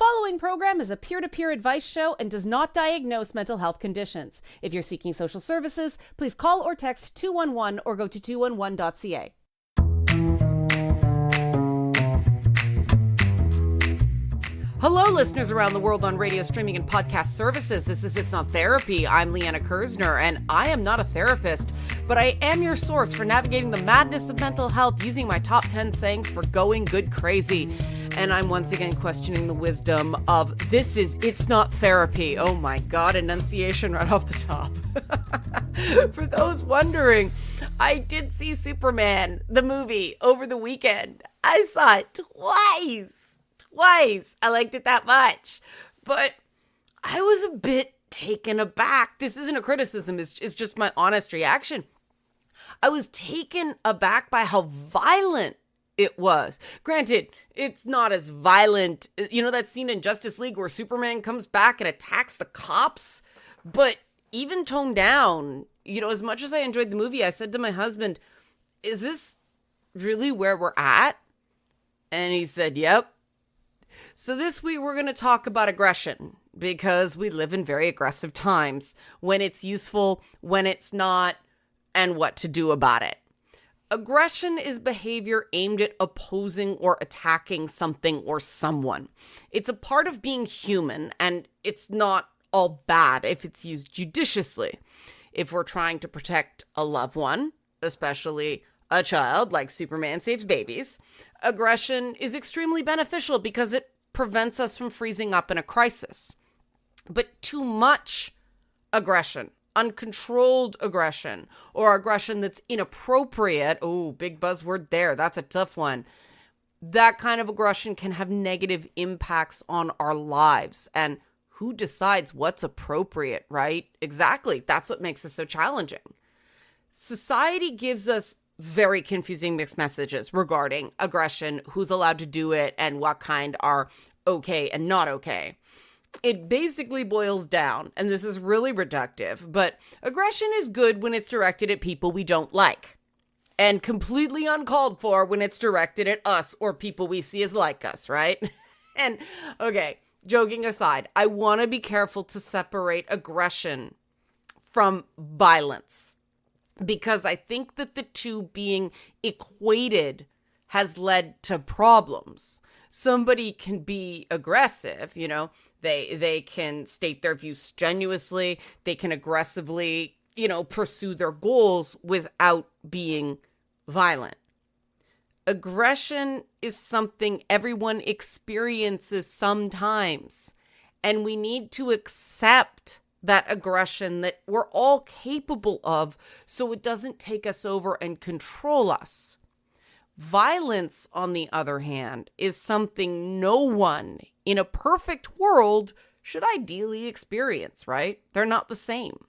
following program is a peer-to-peer advice show and does not diagnose mental health conditions. If you're seeking social services, please call or text 211 or go to 211.ca. Hello, listeners around the world on radio, streaming, and podcast services. This is It's Not Therapy. I'm Liana Kersner, and I am not a therapist, but I am your source for navigating the madness of mental health using my top 10 sayings for going good crazy. And I'm once again questioning the wisdom of It's Not Therapy. Oh my God, enunciation right off the top. For those wondering, I did see Superman, the movie, over the weekend. I saw it twice. I liked it that much, but I was a bit taken aback. This isn't a criticism, it's just my honest reaction. I was taken aback by how violent it was. Granted, it's not as violent, you know that scene in Justice League where Superman comes back and attacks the cops, but even toned down, you know, as much as I enjoyed the movie, I said to my husband, is this really where we're at? And he said, yep. So this week we're going to talk about aggression because we live in very aggressive times, when it's useful, when it's not, and what to do about it. Aggression is behavior aimed at opposing or attacking something or someone. It's a part of being human, and it's not all bad if it's used judiciously. If we're trying to protect a loved one, especially a child, like Superman saves babies, aggression is extremely beneficial because it prevents us from freezing up in a crisis. But too much aggression, uncontrolled aggression, or aggression that's inappropriate, oh, big buzzword there, that's a tough one. That kind of aggression can have negative impacts on our lives. And who decides what's appropriate, right? Exactly. That's what makes it so challenging. Society gives us very confusing mixed messages regarding aggression, who's allowed to do it, and what kind are okay and not okay. It basically boils down, and this is really reductive, but aggression is good when it's directed at people we don't like, and completely uncalled for when it's directed at us or people we see as like us, right? And okay, joking aside, I want to be careful to separate aggression from violence, because I think that the two being equated has led to problems. Somebody can be aggressive, you know, they can state their views strenuously, they can aggressively, you know, pursue their goals without being violent. Aggression is something everyone experiences sometimes, and we need to accept that aggression that we're all capable of, so it doesn't take us over and control us. Violence, on the other hand, is something no one in a perfect world should ideally experience, right? They're not the same.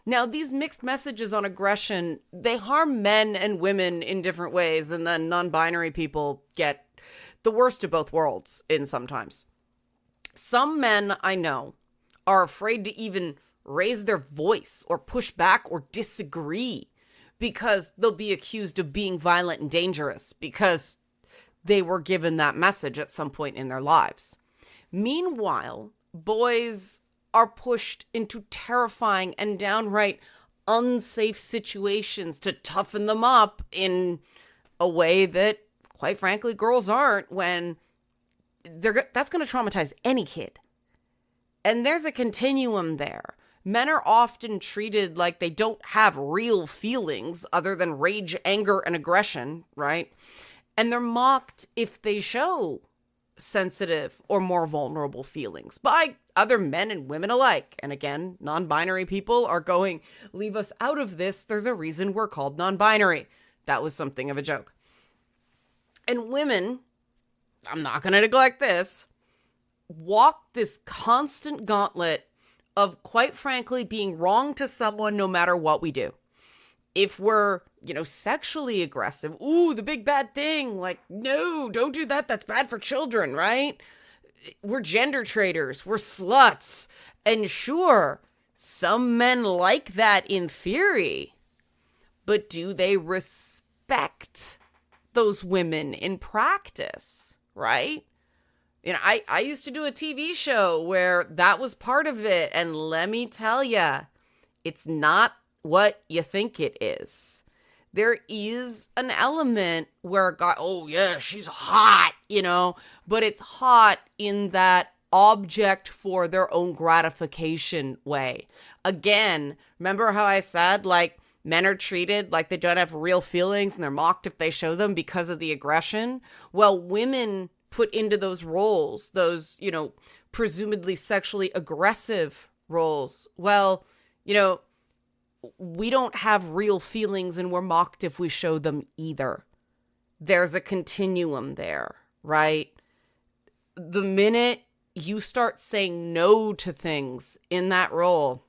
Now, these mixed messages on aggression, they harm men and women in different ways, and then non-binary people get the worst of both worlds in sometimes. Some men I know are afraid to even raise their voice or push back or disagree because they'll be accused of being violent and dangerous because they were given that message at some point in their lives. Meanwhile, boys are pushed into terrifying and downright unsafe situations to toughen them up in a way that, quite frankly, girls aren't, when that's going to traumatize any kid. And there's a continuum there. Men are often treated like they don't have real feelings other than rage, anger, and aggression, right? And they're mocked if they show sensitive or more vulnerable feelings by other men and women alike. And again, non-binary people are going, leave us out of this. There's a reason we're called non-binary. That was something of a joke. And women, I'm not going to neglect this, walk this constant gauntlet of, quite frankly, being wrong to someone no matter what we do. If we're, sexually aggressive, ooh, the big bad thing, like, no, don't do that. That's bad for children, right? We're gender traitors. We're sluts. And sure, some men like that in theory, but do they respect those women in practice, right? I used to do a TV show where that was part of it. And let me tell you, it's not what you think it is. There is an element where a guy, oh yeah, she's hot, but it's hot in that object for their own gratification way. Again, remember how I said, like, men are treated like they don't have real feelings and they're mocked if they show them because of the aggression? Well, women put into those roles, those, presumably sexually aggressive roles. Well, we don't have real feelings and we're mocked if we show them either. There's a continuum there, right? The minute you start saying no to things in that role,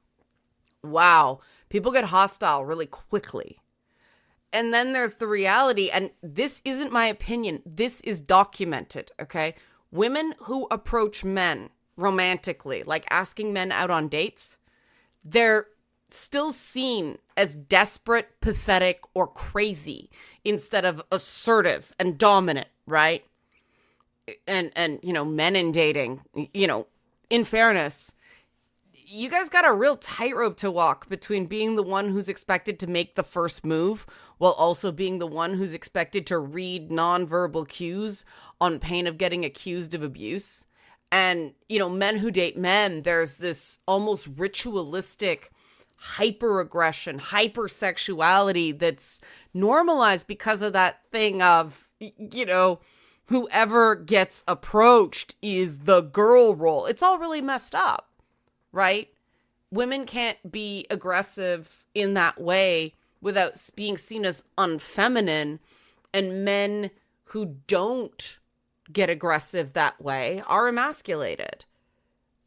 wow, people get hostile really quickly. And then there's the reality, and this isn't my opinion, this is documented, okay? Women who approach men romantically, like asking men out on dates, they're still seen as desperate, pathetic, or crazy instead of assertive and dominant, right? And men in dating, in fairness, you guys got a real tightrope to walk between being the one who's expected to make the first move while also being the one who's expected to read nonverbal cues on pain of getting accused of abuse. And, men who date men, there's this almost ritualistic hyper-aggression, hypersexuality that's normalized because of that thing of, whoever gets approached is the girl role. It's all really messed up, right? Women can't be aggressive in that way without being seen as unfeminine, and men who don't get aggressive that way are emasculated.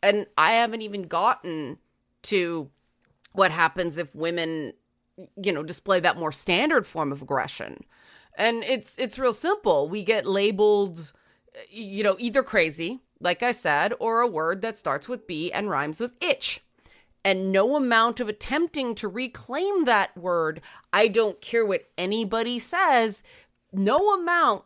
And I haven't even gotten to what happens if women, display that more standard form of aggression. And it's real simple. We get labeled, either crazy, like I said, or a word that starts with B and rhymes with itch. And no amount of attempting to reclaim that word, I don't care what anybody says, no amount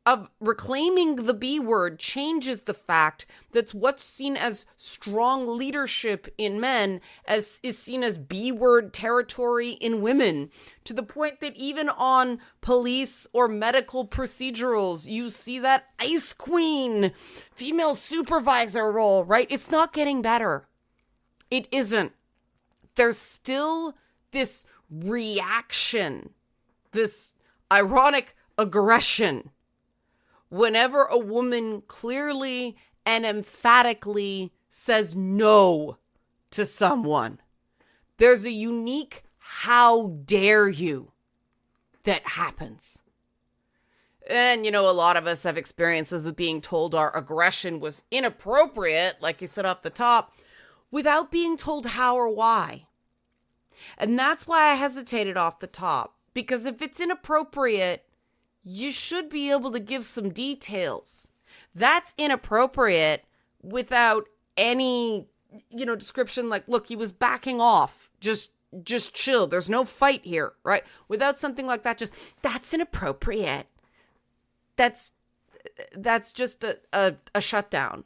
of reclaiming the B word changes the fact that what's seen as strong leadership in men is seen as B word territory in women, to the point that even on police or medical procedurals, you see that ice queen, female supervisor role, right? It's not getting better. It isn't. There's still this reaction, this ironic aggression whenever a woman clearly and emphatically says no to someone. There's a unique how dare you that happens. And, a lot of us have experiences with being told our aggression was inappropriate, like you said off the top, without being told how or why. And that's why I hesitated off the top, because if it's inappropriate, you should be able to give some details. That's inappropriate without any, description like, look, he was backing off. Just chill. There's no fight here, right? Without something like that, that's inappropriate. That's just a shutdown.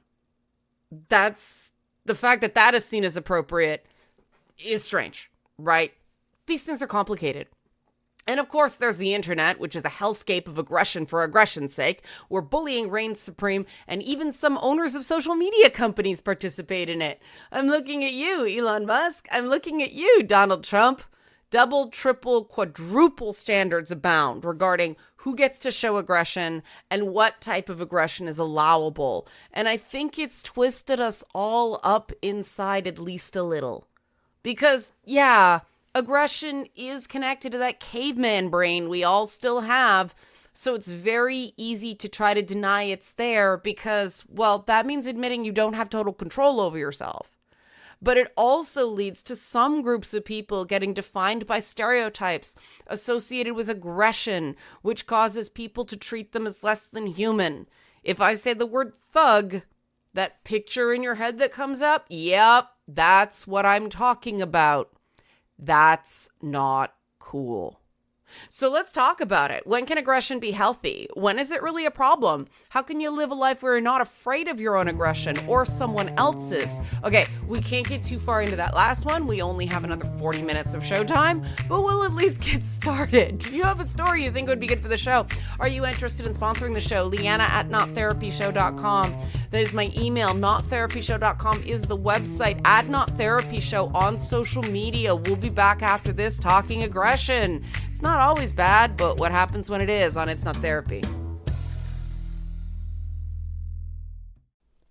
That's the fact that is seen as appropriate is strange, right? These things are complicated. And of course, there's the internet, which is a hellscape of aggression for aggression's sake, where bullying reigns supreme, and even some owners of social media companies participate in it. I'm looking at you, Elon Musk. I'm looking at you, Donald Trump. Double, triple, quadruple standards abound regarding who gets to show aggression and what type of aggression is allowable. And I think it's twisted us all up inside at least a little. Because, yeah, aggression is connected to that caveman brain we all still have, so it's very easy to try to deny it's there because, well, that means admitting you don't have total control over yourself. But it also leads to some groups of people getting defined by stereotypes associated with aggression, which causes people to treat them as less than human. If I say the word thug, that picture in your head that comes up, yep, that's what I'm talking about. That's not cool. So let's talk about it. When can aggression be healthy? When is it really a problem? How can you live a life where you're not afraid of your own aggression or someone else's? Okay, we can't get too far into that last one. We only have another 40 minutes of showtime, but we'll at least get started. Do you have a story you think would be good for the show? Are you interested in sponsoring the show? Liana at nottherapyshow.com. That is my email. Nottherapyshow.com is the website. At Not Therapy Show on social media. We'll be back after this talking aggression. It's not always bad, but what happens when it is on It's Not Therapy?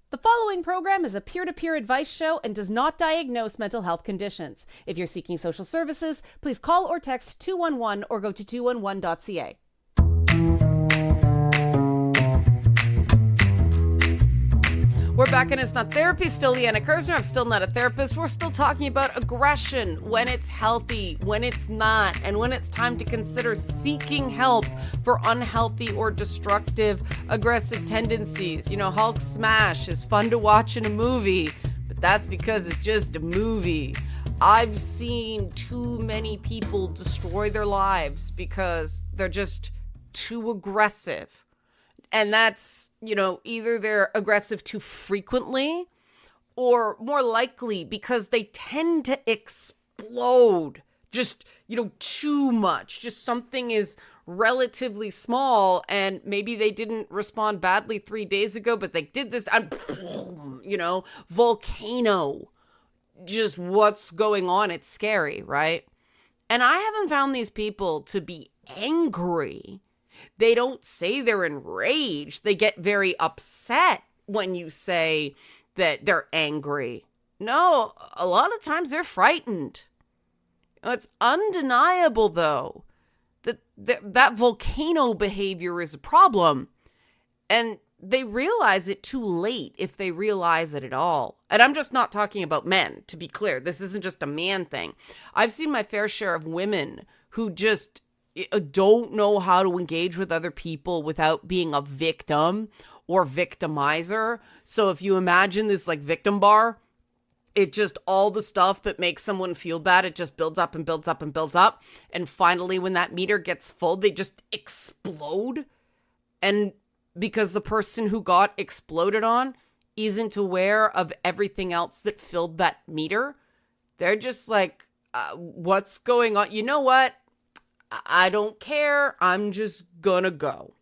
The following program is a peer-to-peer advice show and does not diagnose mental health conditions. If you're seeking social services, please call or text 211 or go to 211.ca. We're back and It's Not Therapy. Still Liana Kersner. I'm still not a therapist. We're still talking about aggression, when it's healthy, when it's not, and when it's time to consider seeking help for unhealthy or destructive aggressive tendencies. You know, Hulk smash is fun to watch in a movie, but that's because it's just a movie. I've seen too many people destroy their lives because they're just too aggressive. And that's, either they're aggressive too frequently or more likely because they tend to explode just, too much. Just something is relatively small and maybe they didn't respond badly 3 days ago, but they did this, and volcano. Just what's going on? It's scary, right? And I haven't found these people to be angry. They don't say they're enraged. They get very upset when you say that they're angry. No, a lot of times they're frightened. It's undeniable, though, that volcano behavior is a problem. And they realize it too late if they realize it at all. And I'm just not talking about men, to be clear. This isn't just a man thing. I've seen my fair share of women who just don't know how to engage with other people without being a victim or victimizer. So if you imagine this like victim bar, it just all the stuff that makes someone feel bad, it just builds up and builds up and builds up. And finally, when that meter gets full, they just explode. And because the person who got exploded on isn't aware of everything else that filled that meter, they're just like, what's going on? You know what? I don't care. I'm just gonna go.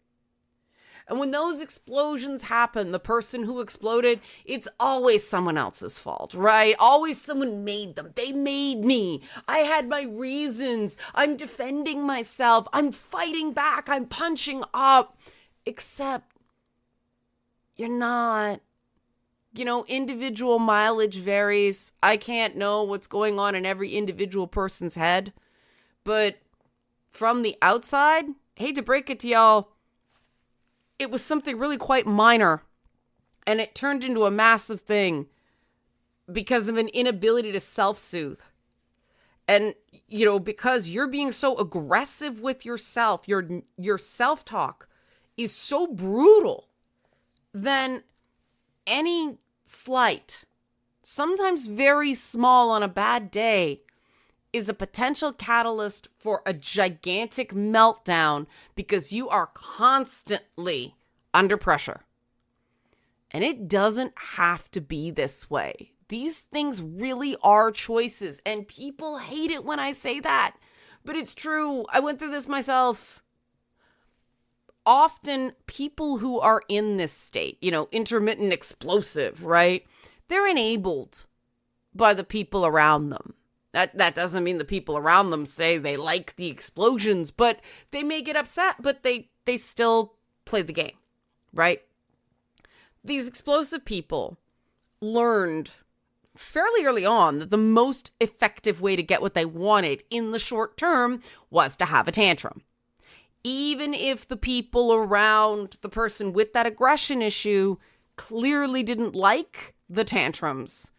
And when those explosions happen, the person who exploded, it's always someone else's fault, right? Always someone made them. They made me. I had my reasons. I'm defending myself. I'm fighting back. I'm punching up. Except you're not. Individual mileage varies. I can't know what's going on in every individual person's head. But from the outside, hate to break it to y'all, it was something really quite minor. And it turned into a massive thing because of an inability to self-soothe. And, because you're being so aggressive with yourself, your self-talk is so brutal, then any slight, sometimes very small on a bad day, is a potential catalyst for a gigantic meltdown because you are constantly under pressure. And it doesn't have to be this way. These things really are choices, and people hate it when I say that, but it's true. I went through this myself. Often people who are in this state, intermittent explosive, right? They're enabled by the people around them. That doesn't mean the people around them say they like the explosions, but they may get upset, but they still play the game, right? These explosive people learned fairly early on that the most effective way to get what they wanted in the short term was to have a tantrum. Even if the people around the person with that aggression issue clearly didn't like the tantrums,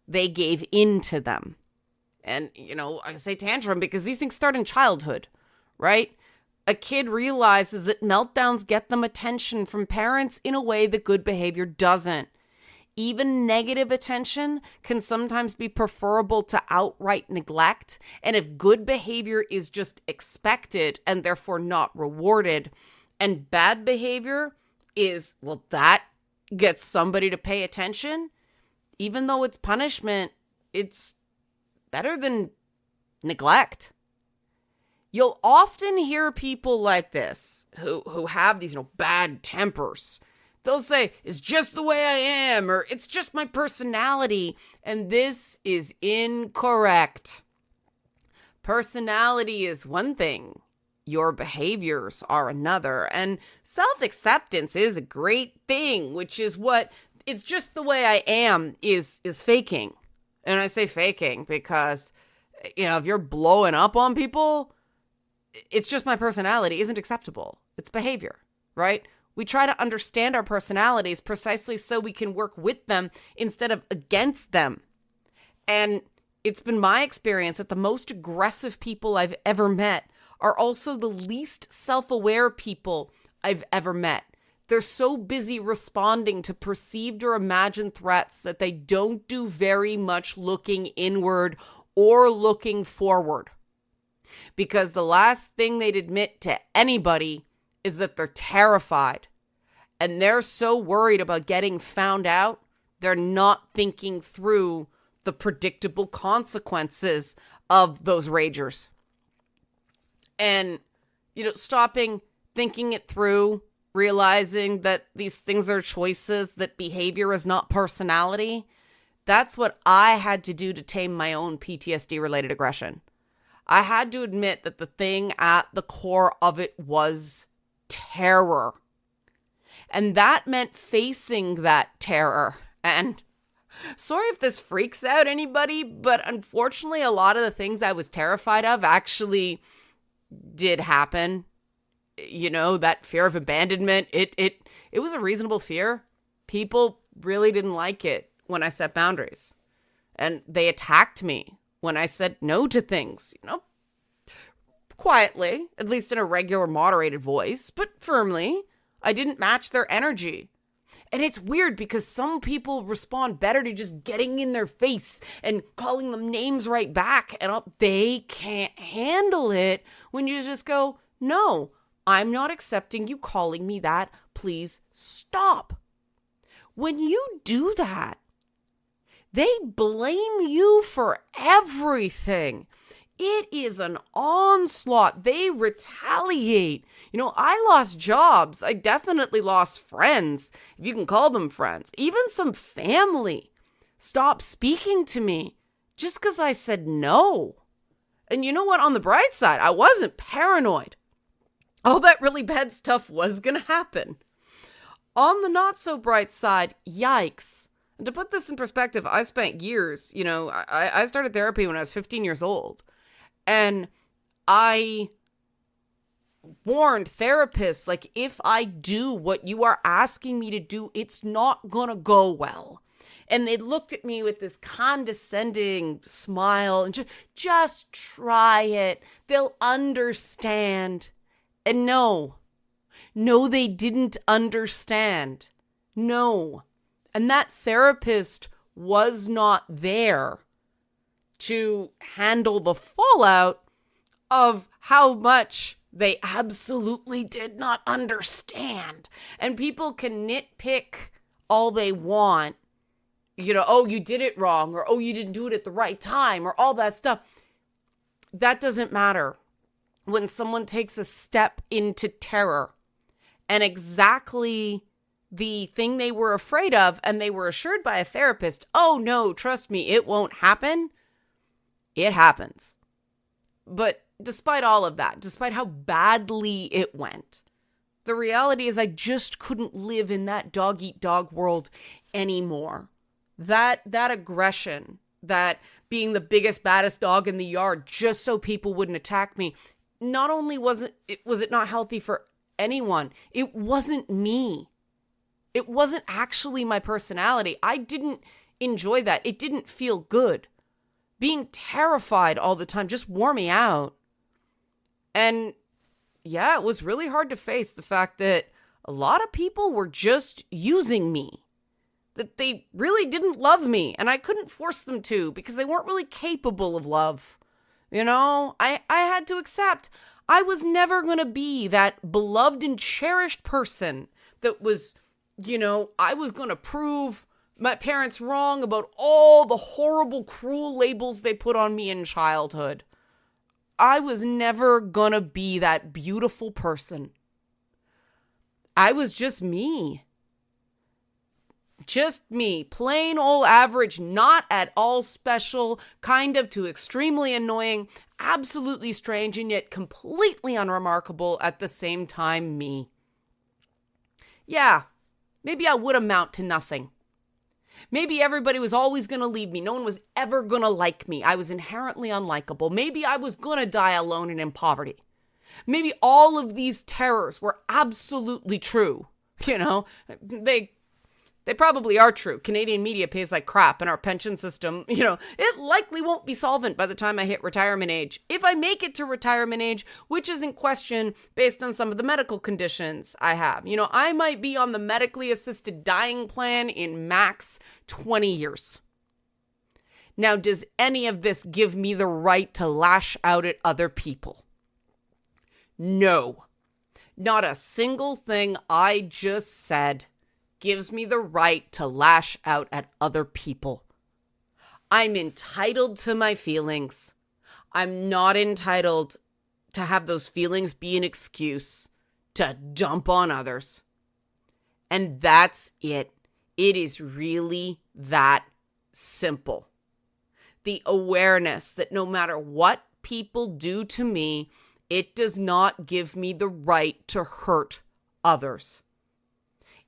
they gave in to them. And, I say tantrum because these things start in childhood, right? A kid realizes that meltdowns get them attention from parents in a way that good behavior doesn't. even negative attention can sometimes be preferable to outright neglect. And if good behavior is just expected and therefore not rewarded, and bad behavior is, well, that gets somebody to pay attention, even though it's punishment, it's better than neglect. You'll often hear people like this who have these, bad tempers. They'll say, it's just the way I am, or it's just my personality. And this is incorrect. Personality is one thing. Your behaviors are another. And self-acceptance is a great thing, which is what it's just the way I am is faking. And I say faking because, if you're blowing up on people, it's just my personality isn't acceptable. It's behavior, right? We try to understand our personalities precisely so we can work with them instead of against them. And it's been my experience that the most aggressive people I've ever met are also the least self-aware people I've ever met. They're so busy responding to perceived or imagined threats that they don't do very much looking inward or looking forward. Because the last thing they'd admit to anybody is that they're terrified. And they're so worried about getting found out, they're not thinking through the predictable consequences of those ragers. And, stopping, thinking it through, realizing that these things are choices, that behavior is not personality. That's what I had to do to tame my own PTSD-related aggression. I had to admit that the thing at the core of it was terror. And that meant facing that terror. And sorry if this freaks out anybody, but unfortunately, a lot of the things I was terrified of actually did happen. That fear of abandonment, it was a reasonable fear. People really didn't like it when I set boundaries. And they attacked me when I said no to things, quietly, at least in a regular moderated voice, but firmly. I didn't match their energy. And it's weird because some people respond better to just getting in their face and calling them names right back. And they can't handle it when you just go, no, I'm not accepting you calling me that. Please stop. When you do that, they blame you for everything. It is an onslaught. They retaliate. I lost jobs. I definitely lost friends, if you can call them friends. Even some family stopped speaking to me just because I said no. And you know what? On the bright side, I wasn't paranoid. All that really bad stuff was going to happen. On the not so bright side, yikes. And to put this in perspective, I spent years, I started therapy when I was 15 years old. And I warned therapists, if I do what you are asking me to do, it's not gonna go well. And they looked at me with this condescending smile and just try it. They'll understand. And no, they didn't understand. No. And that therapist was not there to handle the fallout of how much they absolutely did not understand. And people can nitpick all they want. Oh, you did it wrong, or oh, you didn't do it at the right time, or all that stuff. That doesn't matter. When someone takes a step into terror and exactly the thing they were afraid of, and they were assured by a therapist, oh no, trust me, it won't happen. It happens. But despite all of that, despite how badly it went, the reality is I just couldn't live in that dog-eat-dog world anymore. That aggression, that being the biggest, baddest dog in the yard just so people wouldn't attack me, not only was it not healthy for anyone, it wasn't me. It wasn't actually my personality. I didn't enjoy that. It didn't feel good. Being terrified all the time just wore me out. And yeah, it was really hard to face the fact that a lot of people were just using me. that they really didn't love me, and I couldn't force them to because they weren't really capable of love. You know, I had to accept I was never going to be that beloved and cherished person that was, I was going to prove my parents wrong about all the horrible, cruel labels they put on me in childhood. I was never going to be that beautiful person. I was just me. Just me, plain old average, not at all special, kind of to extremely annoying, absolutely strange, and yet completely unremarkable at the same time me. Yeah, maybe I would amount to nothing. Maybe everybody was always going to leave me. No one was ever going to like me. I was inherently unlikable. Maybe I was going to die alone and in poverty. Maybe all of these terrors were absolutely true. They probably are true. Canadian media pays like crap, and our pension system, it likely won't be solvent by the time I hit retirement age. If I make it to retirement age, which is in question based on some of the medical conditions I have. I might be on the medically assisted dying plan in max 20 years. Now, does any of this give me the right to lash out at other people? No. Not a single thing I just said gives me the right to lash out at other people. I'm entitled to my feelings. I'm not entitled to have those feelings be an excuse to dump on others. And that's it. It is really that simple. The awareness that no matter what people do to me, it does not give me the right to hurt others.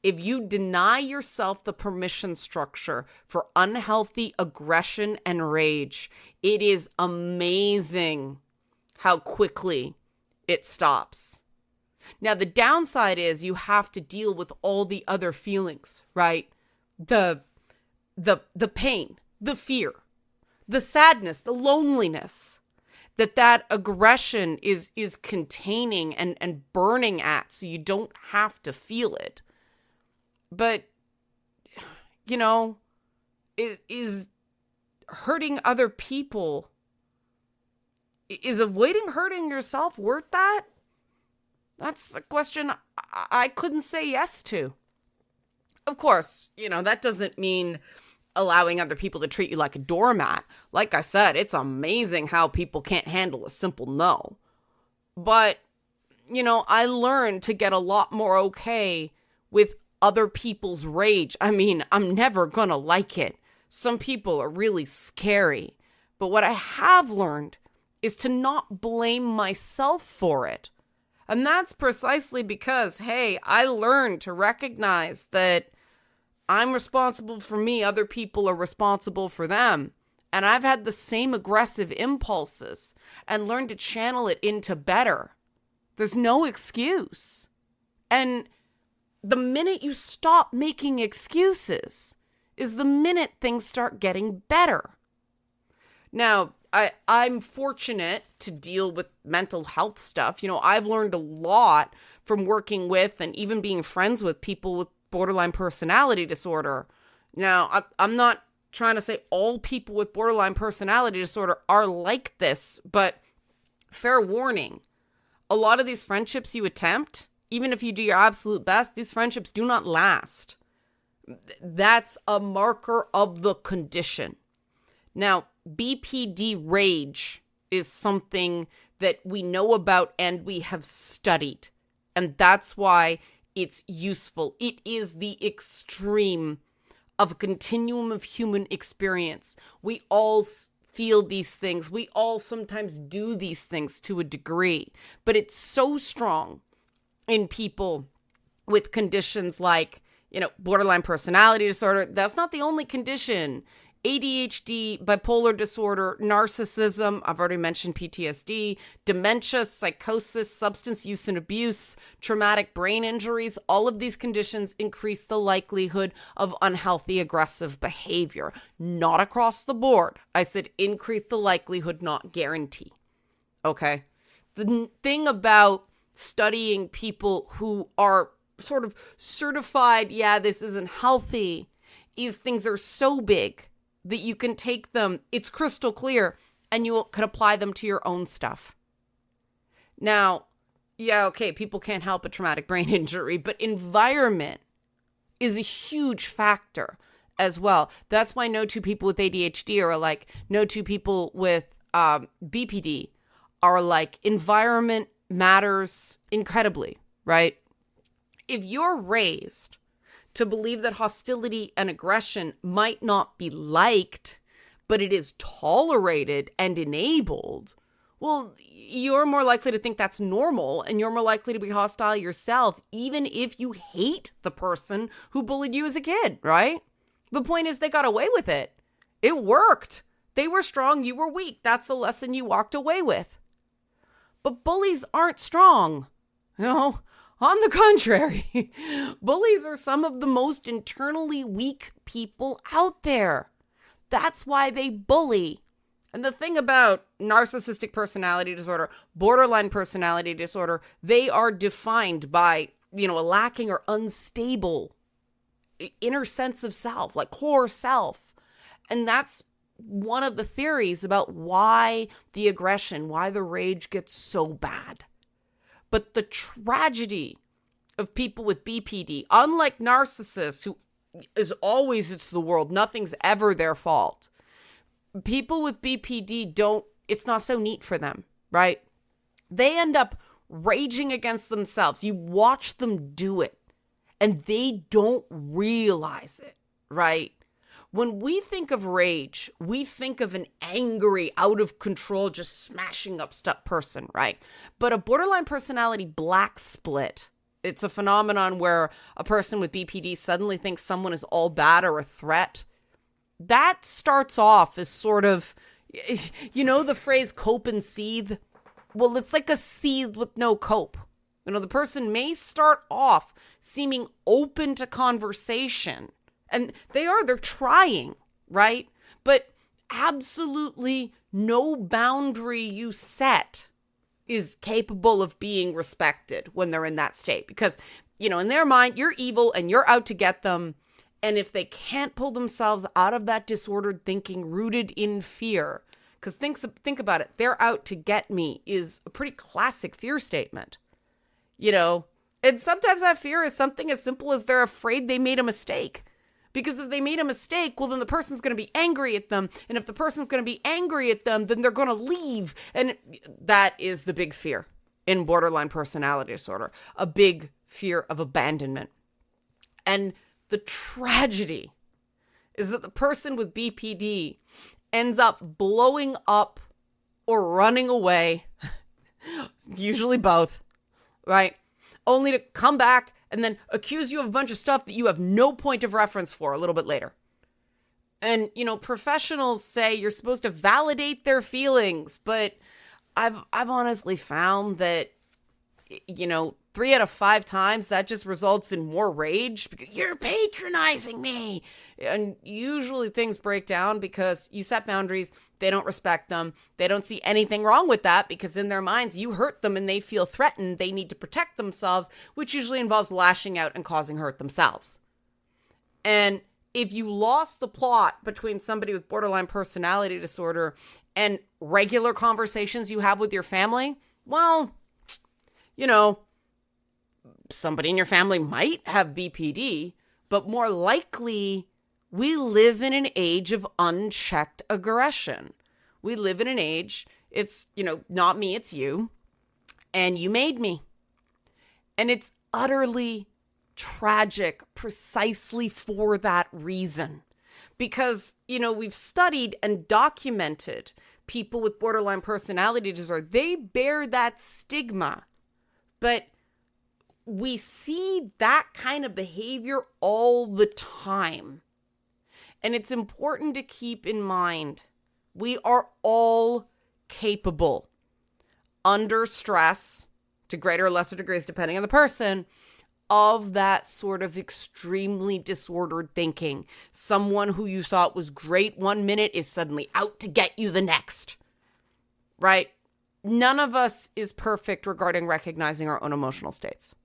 If you deny yourself the permission structure for unhealthy aggression and rage, it is amazing how quickly it stops. Now, the downside is you have to deal with all the other feelings, right? The pain, the fear, the sadness, the loneliness that aggression is containing and burning at, so you don't have to feel it. But, is hurting other people, is avoiding hurting yourself worth that? That's a question I couldn't say yes to. Of course, that doesn't mean allowing other people to treat you like a doormat. Like I said, it's amazing how people can't handle a simple no. But, I learned to get a lot more okay with other people's rage. I mean, I'm never gonna like it. Some people are really scary. But what I have learned is to not blame myself for it. And that's precisely because, hey, I learned to recognize that I'm responsible for me, other people are responsible for them. And I've had the same aggressive impulses and learned to channel it into better. There's no excuse. And the minute you stop making excuses is the minute things start getting better. Now, I'm fortunate to deal with mental health stuff. I've learned a lot from working with and even being friends with people with borderline personality disorder. Now, I'm not trying to say all people with borderline personality disorder are like this, but fair warning, a lot of these friendships you attempt, even if you do your absolute best, these friendships do not last. That's a marker of the condition. Now, BPD rage is something that we know about and we have studied. And that's why it's useful. It is the extreme of a continuum of human experience. We all feel these things. We all sometimes do these things to a degree. But it's so strong in people with conditions like, borderline personality disorder. That's not the only condition. ADHD, bipolar disorder, narcissism, I've already mentioned PTSD, dementia, psychosis, substance use and abuse, traumatic brain injuries, all of these conditions increase the likelihood of unhealthy aggressive behavior. Not across the board. I said increase the likelihood, not guarantee. Okay? The thing about studying people who are sort of certified, this isn't healthy, is things are so big that you can take them, it's crystal clear, and you can apply them to your own stuff. Now, yeah, okay, people can't help a traumatic brain injury, but environment is a huge factor as well. That's why no two people with ADHD are alike. No two people with BPD are alike. Environment matters incredibly, right? If you're raised to believe that hostility and aggression might not be liked, but it is tolerated and enabled, well, you're more likely to think that's normal, and you're more likely to be hostile yourself, even if you hate the person who bullied you as a kid, right? The point is they got away with it. It worked. They were strong, you were weak. That's the lesson you walked away with. But bullies aren't strong. No, on the contrary. Bullies are some of the most internally weak people out there. That's why they bully. And the thing about narcissistic personality disorder, borderline personality disorder, they are defined by, a lacking or unstable inner sense of self, like core self. And that's one of the theories about why the aggression, why the rage gets so bad. But the tragedy of people with BPD, unlike narcissists who is always it's the world, nothing's ever their fault. People with BPD it's not so neat for them, right? They end up raging against themselves. You watch them do it and they don't realize it, right? When we think of rage, we think of an angry, out of control, just smashing up stuff person, right? But a borderline personality black split, it's a phenomenon where a person with BPD suddenly thinks someone is all bad or a threat. That starts off as sort of, the phrase cope and seethe? Well, it's like a seethe with no cope. The person may start off seeming open to conversation. And they're trying, right? But absolutely no boundary you set is capable of being respected when they're in that state. Because, in their mind, you're evil and you're out to get them. And if they can't pull themselves out of that disordered thinking rooted in fear, because think about it, they're out to get me is a pretty classic fear statement, and sometimes that fear is something as simple as they're afraid they made a mistake. Because if they made a mistake, well, then the person's going to be angry at them. And if the person's going to be angry at them, then they're going to leave. And that is the big fear in borderline personality disorder, a big fear of abandonment. And the tragedy is that the person with BPD ends up blowing up or running away, usually both, right? Only to come back and then accuse you of a bunch of stuff that you have no point of reference for a little bit later. And, professionals say you're supposed to validate their feelings, but I've honestly found that, 3 out of 5 times that just results in more rage because you're patronizing me. And usually things break down because you set boundaries. They don't respect them. They don't see anything wrong with that because in their minds, you hurt them and they feel threatened. They need to protect themselves, which usually involves lashing out and causing hurt themselves. And if you lost the plot between somebody with borderline personality disorder and regular conversations you have with your family, well, somebody in your family might have BPD, but more likely we live in an age of unchecked aggression. We live in an age, it's, not me, it's you, and you made me. And it's utterly tragic precisely for that reason. Because, we've studied and documented people with borderline personality disorder. They bear that stigma, but we see that kind of behavior all the time. And it's important to keep in mind, we are all capable under stress, to greater or lesser degrees, depending on the person, of that sort of extremely disordered thinking. Someone who you thought was great one minute is suddenly out to get you the next, right? None of us is perfect regarding recognizing our own emotional states.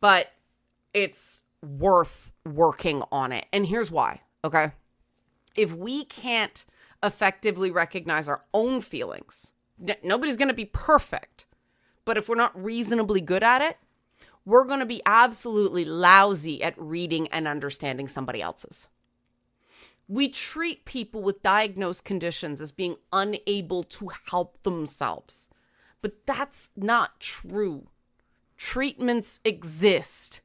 But it's worth working on it. And here's why, okay? If we can't effectively recognize our own feelings, nobody's going to be perfect. But if we're not reasonably good at it, we're going to be absolutely lousy at reading and understanding somebody else's. We treat people with diagnosed conditions as being unable to help themselves. But that's not true. Treatments exist.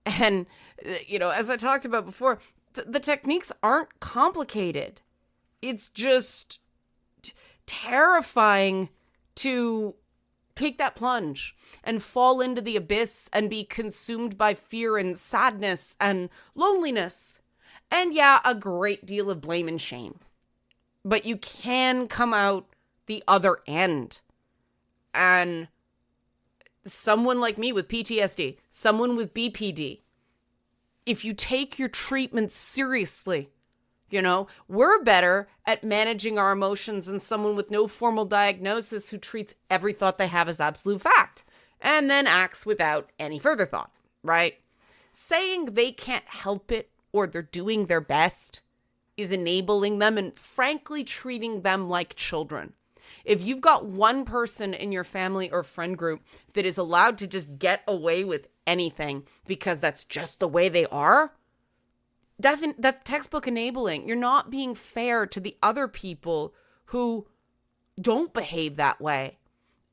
And, as I talked about before, the techniques aren't complicated. It's just terrifying to take that plunge and fall into the abyss and be consumed by fear and sadness and loneliness. And yeah, a great deal of blame and shame. But you can come out the other end. And someone like me with PTSD, someone with BPD, if you take your treatment seriously, we're better at managing our emotions than someone with no formal diagnosis who treats every thought they have as absolute fact and then acts without any further thought, right? Saying they can't help it or they're doing their best is enabling them and frankly treating them like children. If you've got one person in your family or friend group that is allowed to just get away with anything because that's just the way they are, that's textbook enabling. You're not being fair to the other people who don't behave that way.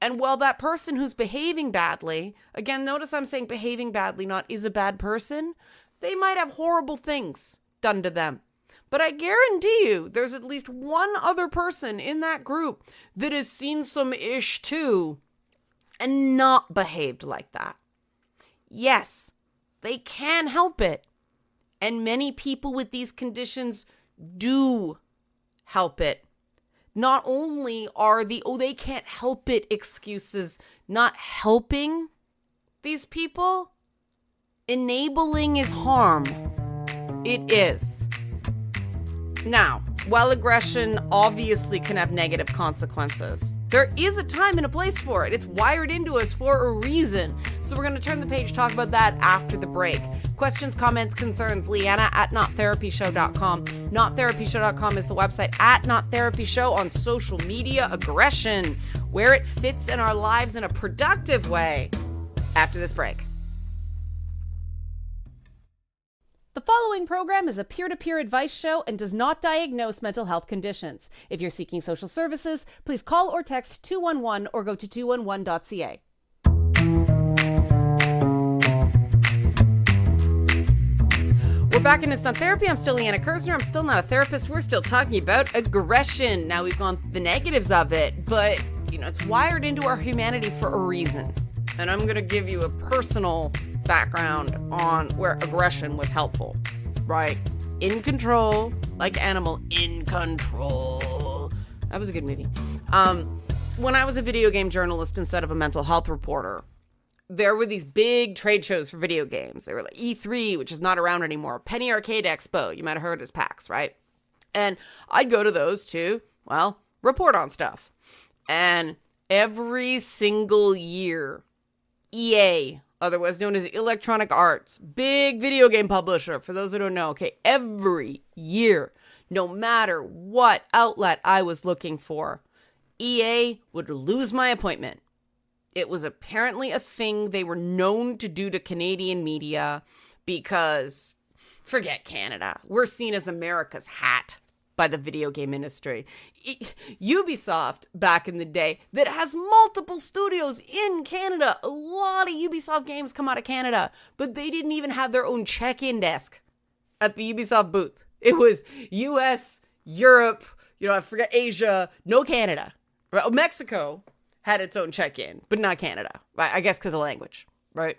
And while that person who's behaving badly, again, notice I'm saying behaving badly, not is a bad person, they might have horrible things done to them. But I guarantee you there's at least one other person in that group that has seen some ish too and not behaved like that. Yes, they can help it. And many people with these conditions do help it. Not only are they can't help it excuses not helping these people, enabling is harm. It is. Now, while aggression obviously can have negative consequences, there is a time and a place for it. It's wired into us for a reason. So we're going to turn the page, talk about that after the break. Questions, comments, concerns, Liana at nottherapyshow.com. Nottherapyshow.com is the website. At nottherapyshow on social media. Aggression, where it fits in our lives in a productive way. After this break. The following program is a peer-to-peer advice show and does not diagnose mental health conditions. If you're seeking social services, please call or text 211 or go to 211.ca. We're back in It's Not Therapy. I'm still Liana Kersner. I'm still not a therapist. We're still talking about aggression. Now we've gone through the negatives of it, but it's wired into our humanity for a reason. And I'm going to give you a personal background on where aggression was helpful, right? In Control, like Animal, In Control. That was a good movie. When I was a video game journalist instead of a mental health reporter, there were these big trade shows for video games. They were like E3, which is not around anymore. Penny Arcade Expo, you might have heard as PAX, right? And I'd go to those to, report on stuff. And every single year, EA, otherwise known as Electronic Arts, big video game publisher, for those who don't know, okay, every year, no matter what outlet I was looking for, EA would lose my appointment. It was apparently a thing they were known to do to Canadian media because, forget Canada, we're seen as America's hat by the video game industry. Ubisoft, back in the day, that has multiple studios in Canada. A lot of Ubisoft games come out of Canada, but they didn't even have their own check-in desk at the Ubisoft booth. It was US, Europe, I forget Asia, no Canada. Mexico had its own check-in, but not Canada. I guess because of the language, right?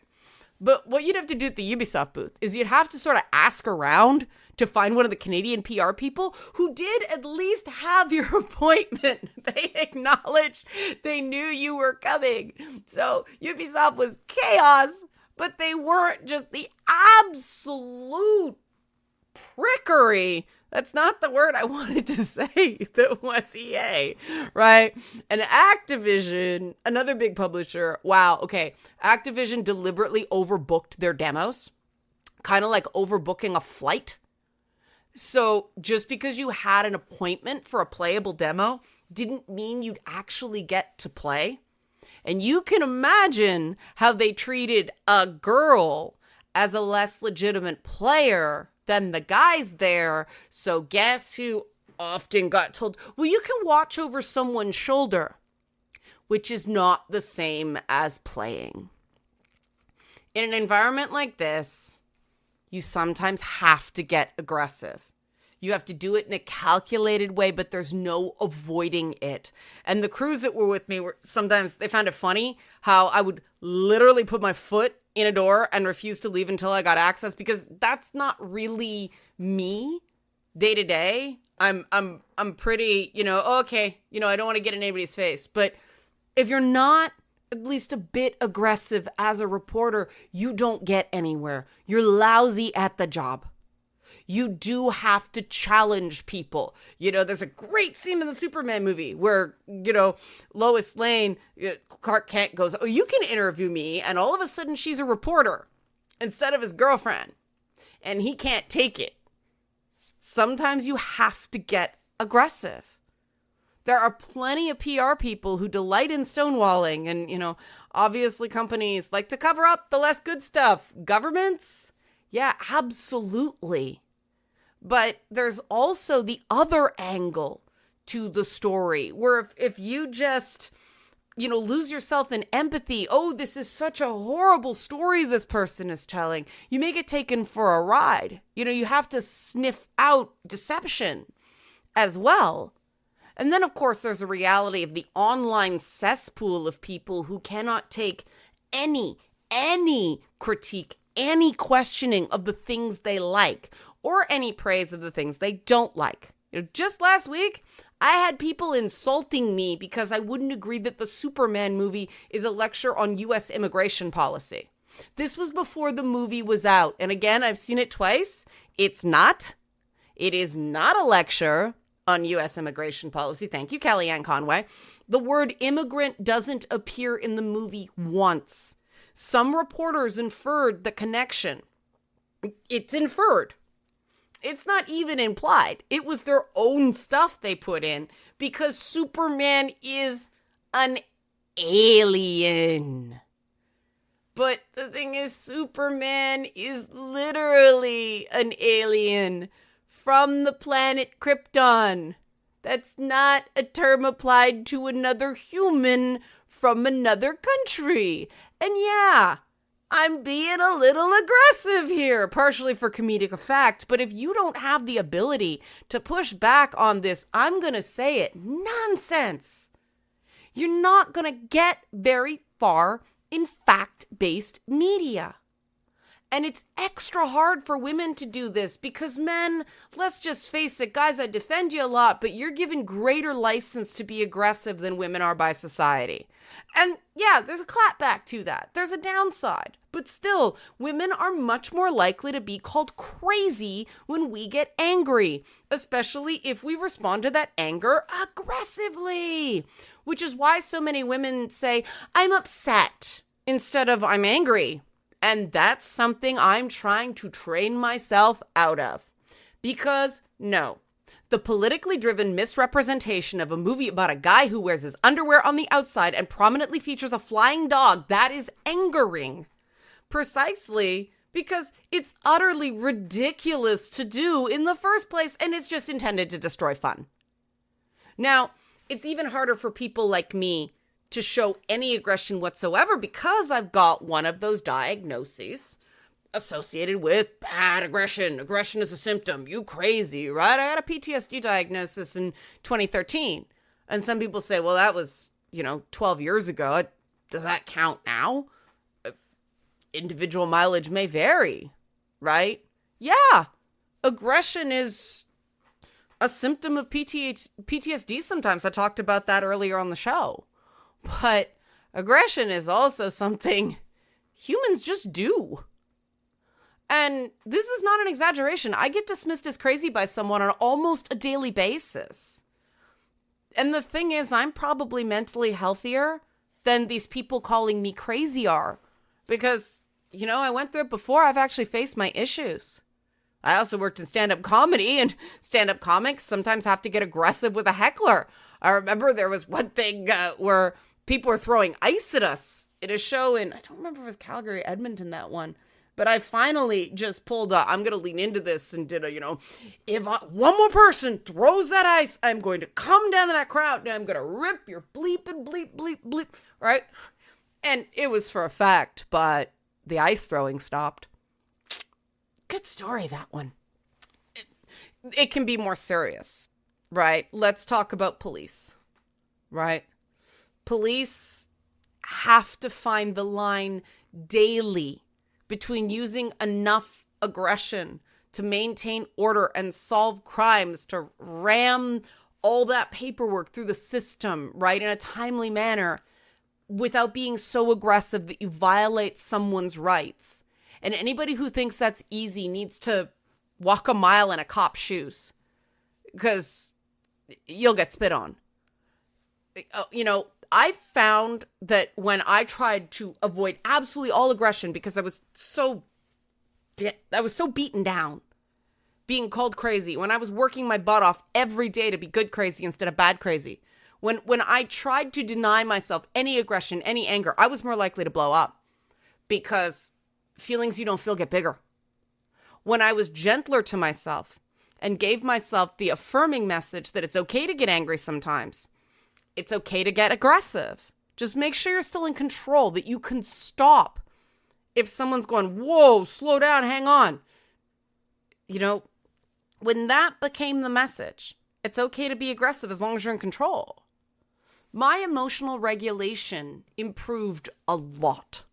But what you'd have to do at the Ubisoft booth is you'd have to sort of ask around to find one of the Canadian PR people who did at least have your appointment. They acknowledged they knew you were coming. So Ubisoft was chaos, but they weren't just the absolute prickery. That's not the word I wanted to say that was EA, right? And Activision, another big publisher, wow, okay. Activision deliberately overbooked their demos kind of like overbooking a flight. So just because you had an appointment for a playable demo didn't mean you'd actually get to play. And you can imagine how they treated a girl as a less legitimate player than the guys there. So guess who often got told, well, you can watch over someone's shoulder, which is not the same as playing. In an environment like this, you sometimes have to get aggressive. You have to do it in a calculated way, but there's no avoiding it. And the crews that were with me were sometimes, they found it funny how I would literally put my foot in a door and refuse to leave until I got access, because that's not really me day to day. I'm pretty, okay, I don't want to get in anybody's face. But if you're not at least a bit aggressive as a reporter, you don't get anywhere. You're lousy at the job. You do have to challenge people. There's a great scene in the Superman movie where, Lois Lane, Clark Kent goes, oh, you can interview me. And all of a sudden she's a reporter instead of his girlfriend. And he can't take it. Sometimes you have to get aggressive. There are plenty of PR people who delight in stonewalling. And, obviously companies like to cover up the less good stuff. Governments? Yeah, absolutely. But there's also the other angle to the story where if you just, lose yourself in empathy, oh, this is such a horrible story this person is telling, you may get taken for a ride. You have to sniff out deception as well. And then, of course, there's a reality of the online cesspool of people who cannot take any critique, any questioning of the things they like, or any praise of the things they don't like. Just last week, I had people insulting me because I wouldn't agree that the Superman movie is a lecture on U.S. immigration policy. This was before the movie was out. And again, I've seen it twice. It's not. It is not a lecture on U.S. immigration policy. Thank you, Kellyanne Conway. The word immigrant doesn't appear in the movie once. Some reporters inferred the connection. It's inferred. It's not even implied. It was their own stuff they put in because Superman is an alien. But the thing is, Superman is literally an alien from the planet Krypton. That's not a term applied to another human from another country. And yeah, I'm being a little aggressive here, partially for comedic effect, but if you don't have the ability to push back on this, I'm going to say it, nonsense, you're not going to get very far in fact-based media. And it's extra hard for women to do this because men, let's just face it, guys, I defend you a lot, but you're given greater license to be aggressive than women are by society. And yeah, there's a clapback to that. There's a downside. But still, women are much more likely to be called crazy when we get angry, especially if we respond to that anger aggressively, which is why so many women say, I'm upset, instead of I'm angry. And that's something I'm trying to train myself out of. Because, no, the politically driven misrepresentation of a movie about a guy who wears his underwear on the outside and prominently features a flying dog, that is angering. Precisely because it's utterly ridiculous to do in the first place, and it's just intended to destroy fun. Now, it's even harder for people like me to show any aggression whatsoever because I've got one of those diagnoses associated with bad aggression. Aggression is a symptom. You crazy, right? I got a PTSD diagnosis in 2013. And some people say, well, that was, 12 years ago. Does that count now? Individual mileage may vary, right? Yeah. Aggression is a symptom of PTSD sometimes. I talked about that earlier on the show. But aggression is also something humans just do. And this is not an exaggeration. I get dismissed as crazy by someone on almost a daily basis. And the thing is, I'm probably mentally healthier than these people calling me crazy are. Because I went through it before. I've actually faced my issues. I also worked in stand-up comedy, and stand-up comics sometimes have to get aggressive with a heckler. I remember there was one thing where people were throwing ice at us in a show I don't remember if it was Calgary, Edmonton, that one. But I finally just pulled I'm going to lean into this and did if one more person throws that ice, I'm going to come down to that crowd and I'm going to rip your bleep and bleep, bleep, bleep, right? And it was for effect, but the ice throwing stopped. Good story, that one. It can be more serious, right? Let's talk about police, right? Police have to find the line daily between using enough aggression to maintain order and solve crimes, to ram all that paperwork through the system, right, in a timely manner, without being so aggressive that you violate someone's rights. And anybody who thinks that's easy needs to walk a mile in a cop's shoes, because you'll get spit on. I found that when I tried to avoid absolutely all aggression because I was so beaten down, being called crazy, when I was working my butt off every day to be good crazy instead of bad crazy, when I tried to deny myself any aggression, any anger, I was more likely to blow up, because feelings you don't feel get bigger. When I was gentler to myself and gave myself the affirming message that it's okay to get angry sometimes, it's okay to get aggressive. Just make sure you're still in control, that you can stop. If someone's going, whoa, slow down, hang on. When that became the message, it's okay to be aggressive as long as you're in control. My emotional regulation improved a lot.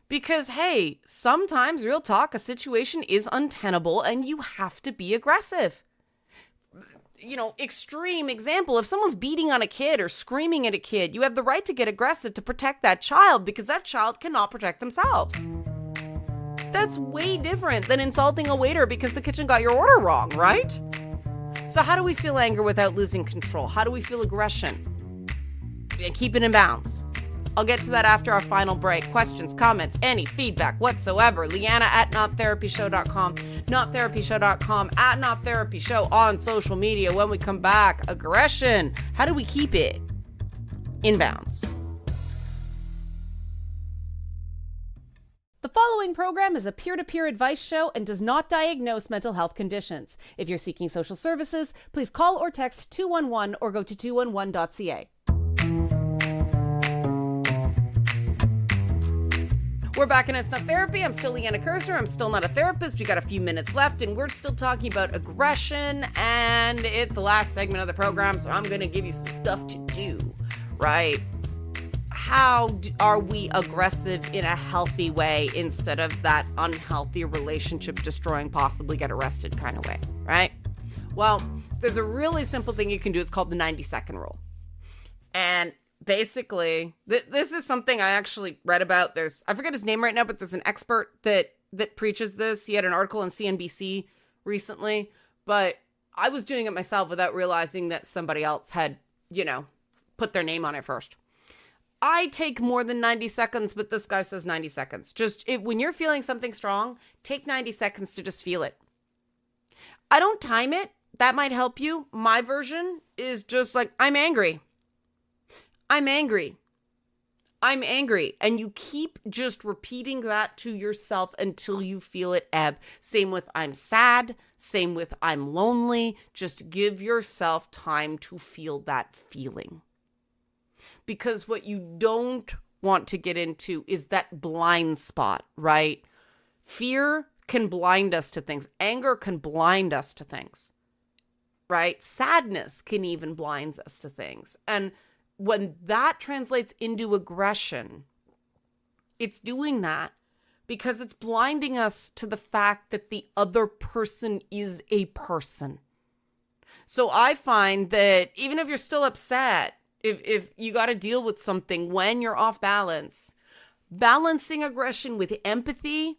Because, hey, sometimes, real talk, a situation is untenable and you have to be aggressive. Extreme example, if someone's beating on a kid or screaming at a kid, you have the right to get aggressive to protect that child, because that child cannot protect themselves. That's way different than insulting a waiter because the kitchen got your order wrong, right? So how do we feel anger without losing control? How do we feel aggression and keep it in bounds? I'll get to that after our final break. Questions, comments, any feedback whatsoever. Liana at nottherapyshow.com. Nottherapyshow.com at nottherapyshow on social media. When we come back, aggression. How do we keep it in bounds? The following program is a peer-to-peer advice show and does not diagnose mental health conditions. If you're seeking social services, please call or text 211 or go to 211.ca. We're back in It's Not Therapy. I'm still Liana Kersner. I'm still not a therapist. We got a few minutes left, and we're still talking about aggression, and it's the last segment of the program, so I'm going to give you some stuff to do, right? How are we aggressive in a healthy way instead of that unhealthy relationship-destroying, possibly get arrested kind of way, right? Well, there's a really simple thing you can do. It's called the 90-second rule. And basically, this is something I actually read about. I forget his name right now, but there's an expert that preaches this. He had an article on CNBC recently, but I was doing it myself without realizing that somebody else had, put their name on it first. I take more than 90 seconds, but this guy says 90 seconds. When you're feeling something strong, take 90 seconds to just feel it. I don't time it. That might help you. My version is just like, I'm angry. I'm angry. I'm angry. And you keep just repeating that to yourself until you feel it ebb. Same with I'm sad. Same with I'm lonely. Just give yourself time to feel that feeling. Because what you don't want to get into is that blind spot, right? Fear can blind us to things. Anger can blind us to things, right? Sadness can even blind us to things. And when that translates into aggression, it's doing that because it's blinding us to the fact that the other person is a person. So I find that even if you're still upset, if you got to deal with something when you're off balance, balancing aggression with empathy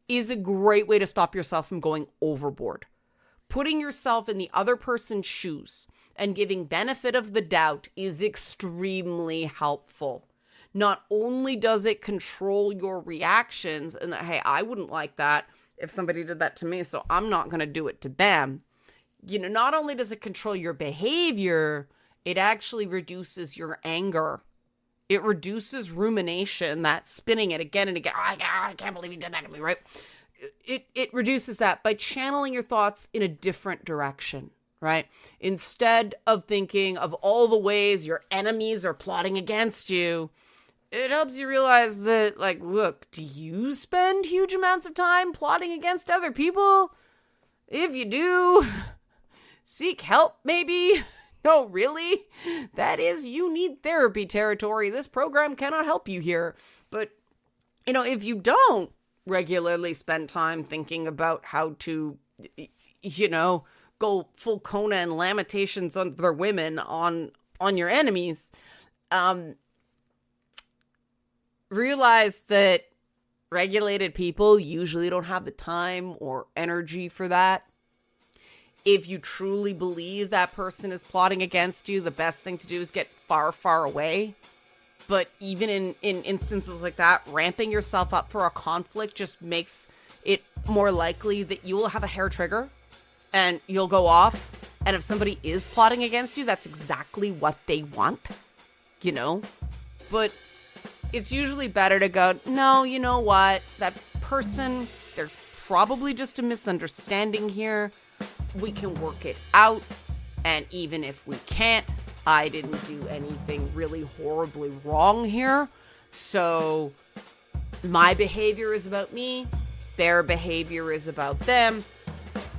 is a great way to stop yourself from going overboard. Putting yourself in the other person's shoes and giving benefit of the doubt is extremely helpful. not only does it control your reactions and that, hey, I wouldn't like that if somebody did that to me, so I'm not going to do it to them. Not only does it control your behavior, it actually reduces your anger. It reduces rumination, that spinning it again and again. I can't believe you did that to me, right? It reduces that by channeling your thoughts in a different direction, right? Instead of thinking of all the ways your enemies are plotting against you, it helps you realize that, look, do you spend huge amounts of time plotting against other people? If you do, seek help, maybe. No, really? That is, you need therapy territory. This program cannot help you here. But, if you don't regularly spend time thinking about how to, go full Kona and Lamentations on their women on your enemies, realize that regulated people usually don't have the time or energy for that. If you truly believe that person is plotting against you, the best thing to do is get far, far away. But even in instances like that, ramping yourself up for a conflict just makes it more likely that you will have a hair trigger and you'll go off. And if somebody is plotting against you, that's exactly what they want, But it's usually better to go, no, you know what? That person, there's probably just a misunderstanding here. We can work it out. And even if we can't, I didn't do anything really horribly wrong here. So my behavior is about me. Their behavior is about them.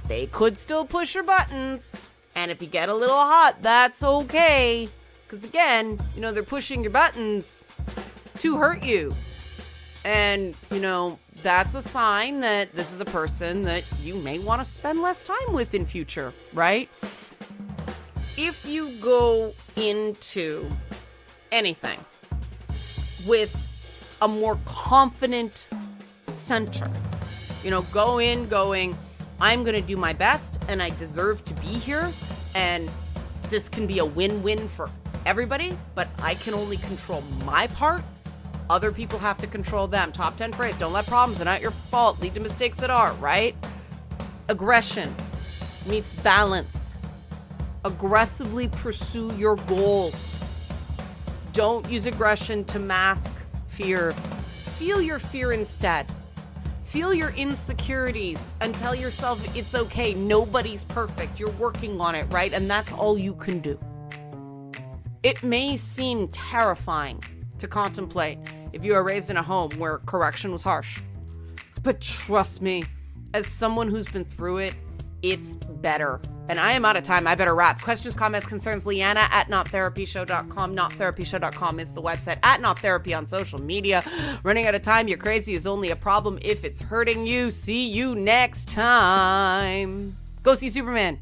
They could still push your buttons. And if you get a little hot, that's okay. Because again, they're pushing your buttons to hurt you. And, that's a sign that this is a person that you may want to spend less time with in future, right? If you go into anything with a more confident center, go in going, I'm going to do my best and I deserve to be here. And this can be a win-win for everybody, but I can only control my part. Other people have to control them. Top 10 phrase, don't let problems that aren't your fault lead to mistakes that are, right? Aggression meets balance. Aggressively pursue your goals. Don't use aggression to mask fear. Feel your fear instead. Feel your insecurities and tell yourself it's okay. Nobody's perfect. You're working on it, right? And that's all you can do. It may seem terrifying to contemplate if you are raised in a home where correction was harsh. But trust me, as someone who's been through it, it's better. And I am out of time. I better wrap. Questions, comments, concerns, Liana at nottherapyshow.com. Nottherapyshow.com is the website. At nottherapy on social media. Running out of time. You're crazy is only a problem if it's hurting you. See you next time. Go see Superman.